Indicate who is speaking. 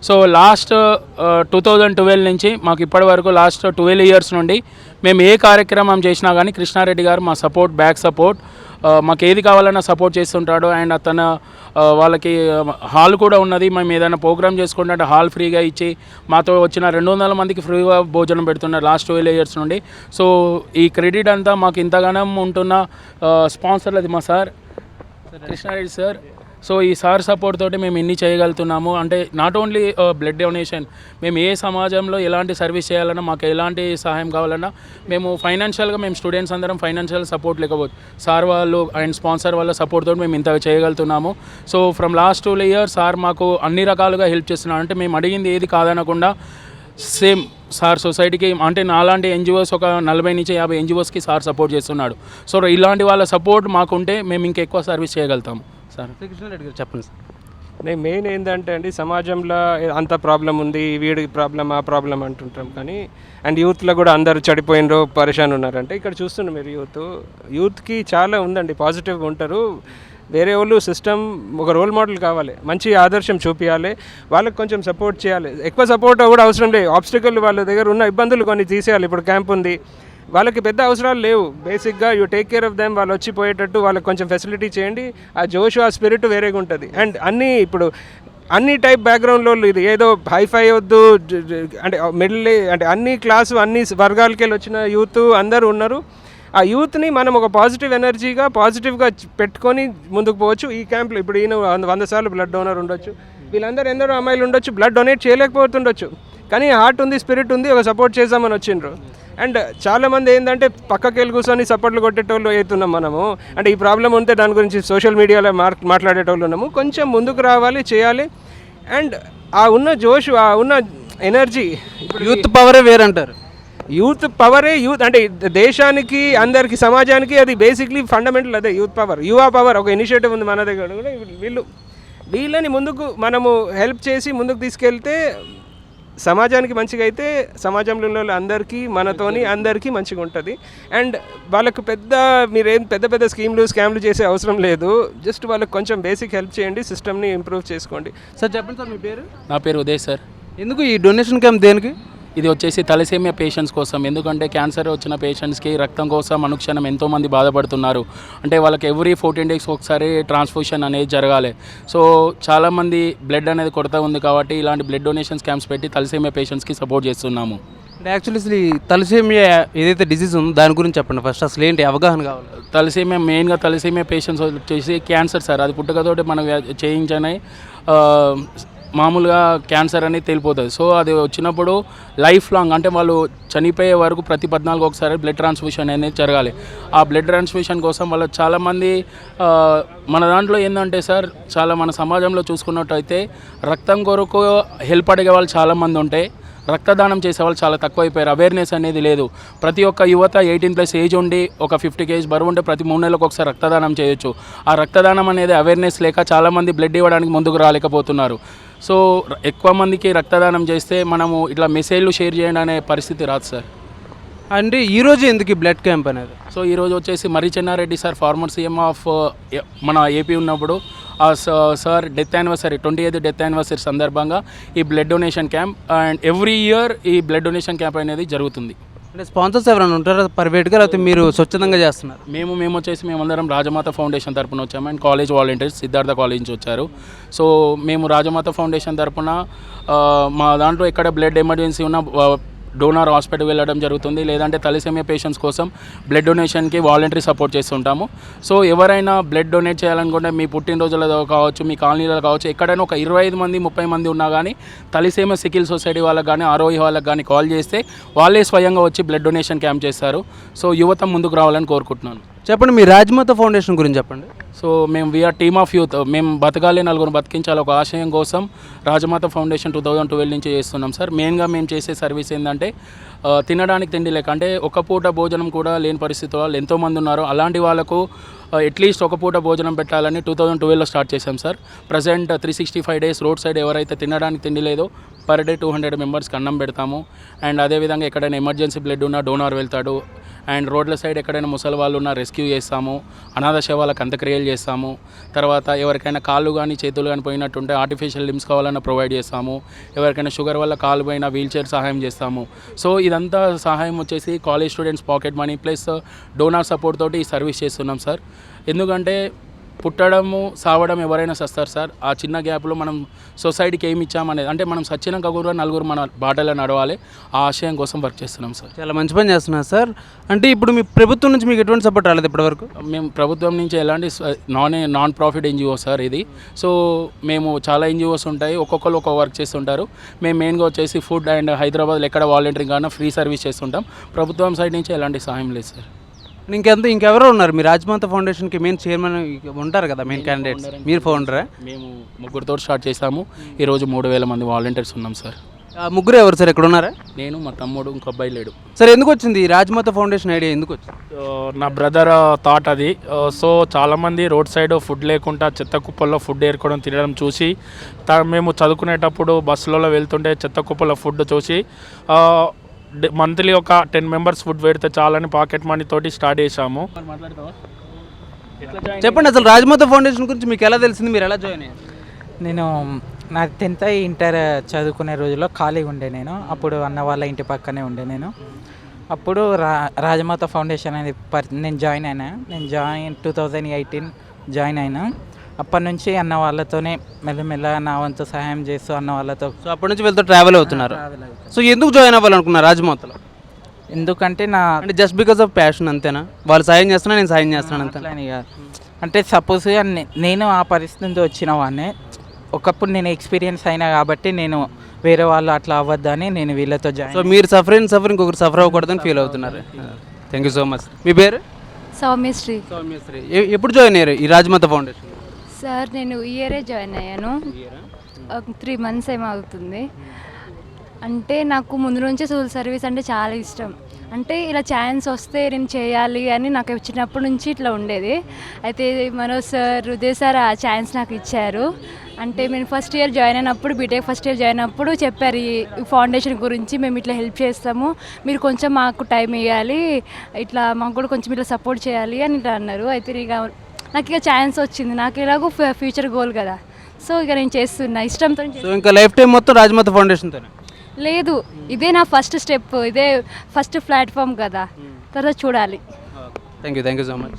Speaker 1: So last 2012 నుంచి మాకు ఇప్పటి వరకు లాస్ట్ 12 ఇయర్స్ నుండి మేము ఏ కార్యక్రమం చేసినా కానీ కృష్ణారెడ్డి గారు మా సపోర్ట్, బ్యాక్ సపోర్ట్, మాకు ఏది కావాలన్నా సపోర్ట్ చేస్తుంటాడు. అండ్ అతను వాళ్ళకి హాల్ కూడా ఉన్నది. మేము ఏదైనా ప్రోగ్రామ్ చేసుకుంటే హాల్ ఫ్రీగా ఇచ్చి మాతో వచ్చిన 200 మందికి ఫ్రీగా భోజనం పెడుతున్నారు లాస్ట్ 12 ఇయర్స్ నుండి. సో ఈ క్రెడిట్ అంతా మాకు ఇంతగానం ఉంటున్న స్పాన్సర్ అది మా సార్ కృష్ణారెడ్డి సార్. సో ఈ సార్ సపోర్ట్ తోటి మేము ఇన్ని చేయగలుగుతున్నాము. అంటే నాట్ ఓన్లీ బ్లడ్ డొనేషన్, మేము ఏ సమాజంలో ఎలాంటి సర్వీస్ చేయాలన్నా, మాకు ఎలాంటి సహాయం కావాలన్నా మేము ఫైనాన్షియల్గా మేము స్టూడెంట్స్ అందరం ఫైనాన్షియల్ సపోర్ట్ లేకపోతే సార్ వాళ్ళు అండ్ స్పాన్సర్ వాళ్ళ సపోర్ట్ తోటి మేము ఇంత చేయగలుగుతున్నాము. So from last 2 years sir మాకు అన్ని రకాలుగా హెల్ప్ చేస్తున్నారు. అంటే మేము అడిగింది ఏది కాదనకుండా సేమ్ సార్ సొసైటీకి అంటే నాలాంటి ఎన్జిఓస్ ఒక 40 నుంచి 50 ఎన్జిఓస్కి సార్ సపోర్ట్ చేస్తున్నాడు. సో ఇలాంటి వాళ్ళ సపోర్ట్ మాకుంటే మేము ఇంకెక్కువ సర్వీస్ చేయగలుగుతాము. సార్
Speaker 2: కృష్ణారెడ్డి గారు చెప్పండి సార్.
Speaker 3: నేను మెయిన్ ఏంటంటే అండి, సమాజంలో అంత ప్రాబ్లం ఉంది, వీడికి ప్రాబ్లం ఆ ప్రాబ్లం అంటుంటాం కానీ, అండ్ యూత్లో కూడా అందరూ చెడిపోయినరు, పరేషాన్ ఉన్నారంటే ఇక్కడ చూస్తున్నారు మీరు యూత్కి చాలా ఉందండి, పాజిటివ్గా ఉంటారు. వేరే వాళ్ళు సిస్టమ్ ఒక రోల్ మోడల్ కావాలి, మంచి ఆదర్శం చూపించాలి, వాళ్ళకి కొంచెం సపోర్ట్ చేయాలి. ఎక్కువ సపోర్ట్ కూడా అవసరం లేదు, ఆబ్స్టికల్ వాళ్ళ దగ్గర ఉన్న ఇబ్బందులు కొన్ని తీసేయాలి. ఇప్పుడు క్యాంప్ ఉంది, వాళ్ళకి పెద్ద అవసరాలు లేవు, బేసిక్గా you take care of them. వాళ్ళు వచ్చిపోయేటట్టు వాళ్ళకి కొంచెం ఫెసిలిటీ చేయండి. ఆ జోష్, ఆ స్పిరిట్ వేరేగా ఉంటుంది. అండ్ ఇప్పుడు అన్ని టైప్ బ్యాక్గ్రౌండ్లో ఇది ఏదో హైఫై వద్దు అంటే మిడిల్ అంటే అన్ని క్లాసు అన్ని వర్గాలకి వెళ్ళి వచ్చిన యూత్ అందరూ ఉన్నారు. ఆ యూత్ని మనం ఒక పాజిటివ్ ఎనర్జీగా పాజిటివ్గా పెట్టుకొని ముందుకు పోవచ్చు. ఈ క్యాంప్లో ఇప్పుడు ఈయన 100 సార్లు బ్లడ్ డోనర్ ఉండొచ్చు, వీళ్ళందరూ ఎందరో అమ్మాయిలు ఉండొచ్చు, బ్లడ్ డొనేట్ చేయలేకపోతుండొచ్చు, కానీ హార్ట్ ఉంది, స్పిరిట్ ఉంది, ఒక సపోర్ట్ చేద్దామని వచ్చిండ్రు. అండ్ చాలామంది ఏంటంటే పక్కకి వెళ్ళి కూర్చొని సపోర్ట్లు కొట్టేటోళ్ళు అవుతున్నాం మనము. అంటే ఈ ప్రాబ్లం ఉంటే దాని గురించి సోషల్ మీడియాలో మాట్లాడేటోళ్ళు ఉన్నాము. కొంచెం ముందుకు రావాలి, చేయాలి. అండ్ ఆ ఉన్న జోష్, ఆ ఉన్న ఎనర్జీ,
Speaker 2: ఇప్పుడు యూత్ పవరే వేరంటారు.
Speaker 3: యూత్ పవరే అంటే దేశానికి, అందరికి, సమాజానికి అది బేసిక్లీ ఫండమెంటల్ అదే యూత్ పవర్. యువ పవర్ ఒక ఇనిషియేటివ్ ఉంది మన దగ్గర కూడా. వీళ్ళని ముందుకు మనము హెల్ప్ చేసి ముందుకు తీసుకెళ్తే సమాజానికి మంచిగా అయితే సమాజంలో ఉన్న అందరికీ, మనతోని అందరికీ మంచిగా ఉంటుంది. అండ్ వాళ్ళకు మీరేం పెద్ద స్కామ్లు చేసే అవసరం లేదు. జస్ట్ వాళ్ళకి కొంచెం బేసిక్ హెల్ప్ చేయండి, సిస్టమ్ని ఇంప్రూవ్ చేసుకోండి.
Speaker 2: సార్ చెప్పండి సార్, మీ పేరు?
Speaker 1: నా పేరు ఉదయ్ సార్.
Speaker 2: ఎందుకు ఈ డొనేషన్ క్యాంప్ దేనికి?
Speaker 1: ఇది వచ్చేసి తలసేమియా పేషెంట్స్ కోసం. ఎందుకంటే క్యాన్సర్ వచ్చిన పేషెంట్స్కి రక్తం కోసం అనుక్షణం ఎంతోమంది బాధపడుతున్నారు. అంటే వాళ్ళకి ఎవ్రీ 14 days ఒకసారి ట్రాన్స్ఫ్యూషన్ అనేది జరగాలి. సో చాలామంది బ్లడ్ అనేది కొరత ఉంది కాబట్టి ఇలాంటి బ్లడ్ డొనేషన్స్ క్యాంప్స్ పెట్టి తలసేమియా పేషెంట్స్కి సపోర్ట్ చేస్తున్నాము.
Speaker 2: అంటే యాక్చువల్లీ అసలు ఈ తలసేమియా ఏదైతే డిసీజ్ ఉందో దాని గురించి చెప్పండి ఫస్ట్. అసలు ఏంటి అవగాహన కావాలి?
Speaker 1: తలసేమియా మెయిన్గా తలసేమియా పేషెంట్స్ వచ్చేసి క్యాన్సర్ సార్. అది పుట్టుకతోటి మనం చేయించని మామూలుగా క్యాన్సర్ అనేది తేలిపోతుంది. సో అది వచ్చినప్పుడు లైఫ్ లాంగ్ అంటే వాళ్ళు చనిపోయే వరకు ప్రతి 14 ఒకసారి బ్లడ్ ట్రాన్స్ఫ్యూషన్ అనేది జరగాలి. ఆ బ్లడ్ ట్రాన్స్ఫ్యూషన్ కోసం వాళ్ళు చాలామంది మన దాంట్లో ఏంటంటే సార్, చాలా మన సమాజంలో చూసుకున్నట్టయితే రక్తం కొరకు హెల్ప్ అడిగే వాళ్ళు చాలామంది ఉంటే రక్తదానం చేసేవాళ్ళు చాలా తక్కువ అయిపోయారు. అవేర్నెస్ అనేది లేదు. ప్రతి ఒక్క యువత 18+ ఏజ్ ఉండి ఒక 50 kg బరువు ఉంటే ప్రతి 3 నెలలకు ఒకసారి రక్తదానం చేయొచ్చు. ఆ రక్తదానం అనేది అవేర్నెస్ లేక చాలామంది బ్లడ్ ఇవ్వడానికి ముందుకు రాలేకపోతున్నారు. సో ఎక్కువ మందికి రక్తదానం చేస్తే మనము ఇట్లా మెసేజ్లు షేర్ చేయండి అనే పరిస్థితి రాదు సార్.
Speaker 2: అంటే ఈరోజు ఎందుకు ఈ బ్లడ్ క్యాంప్ అనేది?
Speaker 1: సో ఈరోజు వచ్చేసి Marri Chenna Reddy sir former CM of మన ఏపీ ఉన్నప్పుడు ఆ sir death anniversary 28th death anniversary సందర్భంగా ఈ blood donation camp and every year ఈ బ్లడ్ డొనేషన్ క్యాంప్ అనేది జరుగుతుంది.
Speaker 2: అంటే స్పాన్సర్స్ ఎవరైనా ఉంటారా ప్రైవేట్గా, లేకపోతే మీరు స్వచ్ఛందంగా చేస్తున్నారు?
Speaker 1: మేము వచ్చేసి మేమందరం రాజమాత ఫౌండేషన్ తరపున వచ్చాము. And college volunteers Siddhartha college నుంచి వచ్చారు. సో మేము రాజమాత ఫౌండేషన్ తరపున మా దాంట్లో ఎక్కడ బ్లడ్ ఎమర్జెన్సీ ఉన్న డోనార్ హాస్పిటల్ వెళ్ళడం జరుగుతుంది. లేదంటే తలసేమియా పేషెంట్స్ కోసం బ్లడ్ డొనేషన్కి వాలంటరీ సపోర్ట్ చేస్తుంటాము. సో ఎవరైనా బ్లడ్ డొనేట్ చేయాలనుకుంటే మీ పుట్టినరోజులలో కావచ్చు, మీ కాలనీలలో కావచ్చు, ఎక్కడైనా ఒక 25 మంది 30 మంది ఉన్నా కానీ తలసేమియా సికిల్ సొసైటీ వాళ్ళకి కానీ ఆరోగ్య వాళ్ళకి కానీ కాల్ చేస్తే వాళ్ళే స్వయంగా వచ్చి బ్లడ్ డొనేషన్ క్యాంప్ చేస్తారు. సో యువత ముందుకు రావాలని కోరుకుంటున్నాను.
Speaker 2: చెప్పండి, మీ రాజమాత ఫౌండేషన్ గురించి చెప్పండి.
Speaker 1: సో మేము వీఆర్ టీమ్ ఆఫ్ యూత్. మేము బతకాలి, నలుగురు బతికించాలి ఒక ఆశయం కోసం రాజమాత ఫౌండేషన్ 2012 నుంచి చేస్తున్నాం సార్. మెయిన్గా మేము చేసే సర్వీస్ ఏంటంటే తినడానికి తిండి లేక అంటే ఒక పూట భోజనం కూడా లేని పరిస్థితి వాళ్ళు ఎంతోమంది ఉన్నారు. అలాంటి వాళ్ళకు అట్లీస్ట్ ఒక పూట భోజనం పెట్టాలని 2012లో స్టార్ట్ చేశాం sir. Present 365 days road side ఎవరైతే తినడానికి తిండి లేదో పర్ డే 200 మెంబర్స్కి అన్నం పెడతాము. అండ్ అదేవిధంగా ఎక్కడైనా ఎమర్జెన్సీ బ్లడ్ ఉన్నా డోనార్ వెళ్తాడు. అండ్ రోడ్ల సైడ్ ఎక్కడైనా ముసలి వాళ్ళు ఉన్నా రెస్క్యూ చేస్తాము. అనాథ శవాలకు అంత్యక్రియలు చేస్తాము. తర్వాత ఎవరికైనా కాళ్ళు కానీ చేతులు కానీ పోయినట్టుంటే ఆర్టిఫిషియల్ లిమ్స్ కావాలన్నా ప్రొవైడ్ చేస్తాము. ఎవరికైనా షుగర్ వల్ల కాలు పోయినా వీల్ చైర్ సహాయం చేస్తాము. సో ఇదంతా సహాయం వచ్చేసి college students pocket money plus donor support తోటి ఈ సర్వీస్ చేస్తున్నాం సార్. ఎందుకంటే పుట్టడము సావడం ఎవరైనా సస్తారు సార్. ఆ చిన్న గ్యాప్లో మనం సొసైటీకి ఏమి ఇచ్చామనేది, అంటే మనం సచ్చినాక కూడా నలుగురు మన బాటలో నడవాలి, ఆ ఆశయం కోసం వర్క్ చేస్తున్నాం సార్.
Speaker 2: చాలా మంచి పని చేస్తున్నారు సార్. అంటే ఇప్పుడు మీ ప్రభుత్వం నుంచి మీకు ఎటువంటి సపోర్ట్ రాలేదు ఇప్పటివరకు?
Speaker 1: మేము ప్రభుత్వం నుంచి ఎలాంటి నాన్ ప్రాఫిట్ ఎన్జిఓ సార్ ఇది. సో మేము చాలా ఎన్జిఓస్ ఉంటాయి, ఒక్కొక్కరు ఒక్కొక్క వర్క్ చేస్తుంటారు. మేము మెయిన్గా వచ్చేసి ఫుడ్ అండ్ హైదరాబాద్లో ఎక్కడ వాలంటీరింగ్ కానీ ఫ్రీ సర్వీస్ చేస్తుంటాం. ప్రభుత్వం సైడ్ నుంచి ఎలాంటి సహాయం లేదు సార్.
Speaker 2: ఇంకెవరో ఉన్నారు మీ రాజమాత ఫౌండేషన్కి మెయిన్ చైర్మన్ ఉంటారు కదా, మెయిన్ క్యాండిడేట్స్, మీరు ఫౌండరా?
Speaker 1: మేము ముగ్గురితో స్టార్ట్ చేసాము. ఈరోజు 3,000 మంది వాలంటీర్స్ ఉన్నాం సార్.
Speaker 2: ముగ్గురు ఎవరు సార్, ఎక్కడ ఉన్నారా?
Speaker 1: నేను, మా తమ్ముడు, ఇంకో అబ్బాయి లేడు
Speaker 2: సార్. ఎందుకు వచ్చింది ఈ రాజమాత ఫౌండేషన్ ఐడియా, ఎందుకు వచ్చింది?
Speaker 4: నా బ్రదర్ థాట్ అది. సో చాలామంది రోడ్ సైడ్ ఫుడ్ లేకుండా చెత్త కుప్పల్లో ఫుడ్ ఏరుకోవడం తినడం చూసి మేము చదువుకునేటప్పుడు బస్సులలో వెళ్తుంటే చెత్త కుప్పల్లో ఫుడ్ చూసి మంత్లీ ఒక 10 మెంబర్స్ ఫుడ్ పెడితే చాలని పాకెట్ మనీ తోటి స్టార్ట్ చేసాము.
Speaker 2: చెప్పండి అసలు రాజమాత ఫౌండేషన్ గురించి మీకు ఎలా తెలిసింది, మీరు ఎలా జాయిన్ అయ్యారు?
Speaker 5: నేను నా 10th ఇంటర్ చదువుకునే రోజుల్లో ఖాళీగా ఉండే నేను. అప్పుడు అన్న వాళ్ళ ఇంటి పక్కనే ఉండే నేను. అప్పుడు రాజమాత ఫౌండేషన్ అనేది నేను జాయిన్ అయినా. నేను 2018 జాయిన్ అయినా. అప్పటి నుంచి అన్న వాళ్ళతోనే మెల్లమెల్లగా నా వంతు సహాయం చేస్తూ అన్న వాళ్ళతో.
Speaker 2: సో అప్పటి నుంచి వెళ్తూ ట్రావెల్ అవుతున్నారు. సో ఎందుకు జాయిన్ అవ్వాలనుకున్నారు రాజమాతలో?
Speaker 5: ఎందుకంటే
Speaker 2: అంటే జస్ట్ బికాస్ ఆఫ్ ప్యాషన్ అంతేనా? వాళ్ళు సాయం చేస్తున్నా నేను సాయం చేస్తున్నాను అంతే?
Speaker 5: అట్లని కాదు. అంటే సపోజ్గా నేను ఆ పరిస్థితి నుంచి వచ్చిన వాడినే. ఒకప్పుడు నేను ఎక్స్పీరియన్స్ అయినా కాబట్టి నేను వేరే వాళ్ళు అట్లా అవ్వద్దని నేను వీళ్ళతో జాయిన్.
Speaker 2: సో మీరు సఫరింగ్ ఇంకొకరు సఫర్ అవ్వకూడదని ఫీల్ అవుతున్నారు. Thank you so much. మీ పేరు?
Speaker 6: సౌమ్యశ్రీ.
Speaker 2: సౌమ్యశ్రీ. ఎప్పుడు జాయిన్ అయ్యారు ఈ రాజమాత ఫౌండేషన్?
Speaker 6: సార్ నేను ఇయరే జాయిన్ అయ్యాను. 3 months ఏమో అవుతుంది. అంటే నాకు ముందు నుంచే సివిల్ సర్వీస్ అంటే చాలా ఇష్టం. అంటే ఇలా ఛాన్స్ వస్తే నేను చేయాలి అని నాకు వచ్చినప్పటి నుంచి ఇట్లా ఉండేది. అయితే మనోజ్ సార్, ఉదయ్ సార్ ఆ ఛాన్స్ నాకు ఇచ్చారు. అంటే మేము ఫస్ట్ ఇయర్ జాయిన్ అయినప్పుడు, బీటెక్ ఫస్ట్ ఇయర్ జాయిన్ అయినప్పుడు చెప్పారు ఈ ఫౌండేషన్ గురించి, మేము ఇట్లా హెల్ప్ చేస్తాము, మీరు కొంచెం మాకు టైం ఇవ్వాలి, ఇట్లా మాకు కూడా కొంచెం ఇట్లా సపోర్ట్ చేయాలి అని ఇట్లా అన్నారు. అయితే ఇక నాకు ఇక ఛాన్స్ వచ్చింది. నాకు ఎలాగో ఫ్యూచర్ గోల్ కదా, సో ఇక నేను చేస్తున్నా ఇష్టంతో.
Speaker 2: సో ఇంకా లైఫ్ టైం మొత్తం రాజమాత ఫౌండేషన్తో?
Speaker 6: లేదు, ఇదే నా ఫస్ట్ స్టెప్, ఇదే ఫస్ట్ ప్లాట్ఫామ్ కదా, తర్వాత చూడాలి.
Speaker 2: Thank you so much.